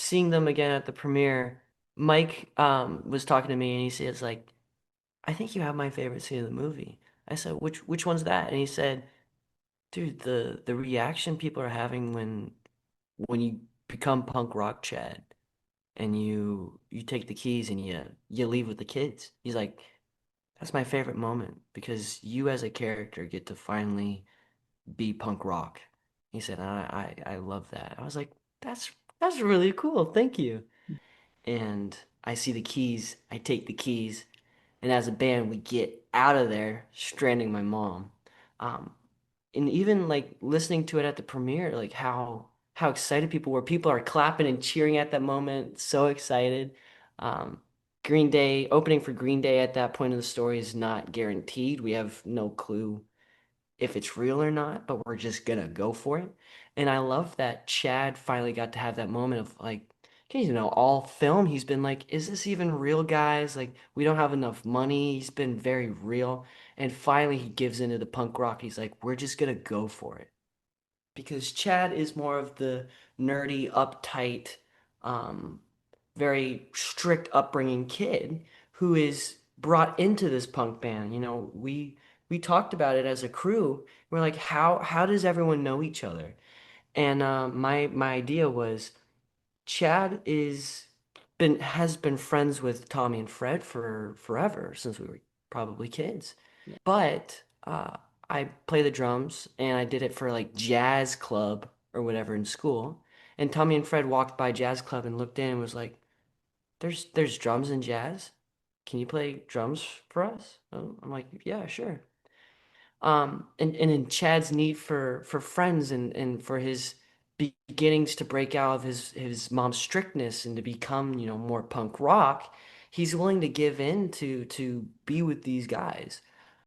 seeing them again at the premiere, Mike was talking to me and he says like, I think you have my favorite scene of the movie. I said, which one's that? And he said, dude, the reaction people are having when you become punk rock Chad and you take the keys and you leave with the kids. He's like, that's my favorite moment because you as a character get to finally be punk rock. He said, I love that. I was like, that's that's really cool. Thank you. And I see the keys. I take the keys, and as a band, we get out of there, stranding my mom. Um, and even like listening to it at the premiere, like how excited people were. People are clapping and cheering at that moment, so excited. Um, Green Day, opening for Green Day at that point in the story is not guaranteed. We have no clue if it's real or not, but we're just gonna go for it. And I love that Chad finally got to have that moment of like, okay, all film, he's been like, is this even real, guys? Like, we don't have enough money. He's been very real. And finally, he gives into the punk rock. He's like, we're just gonna go for it. Because Chad is more of the nerdy, uptight, um, very strict upbringing kid who is brought into this punk band. We talked about it as a crew. We're like, how does everyone know each other? And my idea was Chad is been has been friends with Tommy and Fred for forever since we were probably kids. Yeah. But I play the drums and I did it for like jazz club or whatever in school. And Tommy and Fred walked by jazz club and looked in and was like, there's drums and jazz. Can you play drums for us? Oh, I'm like, yeah, sure. And in Chad's need for friends and for his beginnings to break out of his mom's strictness and to become, more punk rock, he's willing to give in to be with these guys.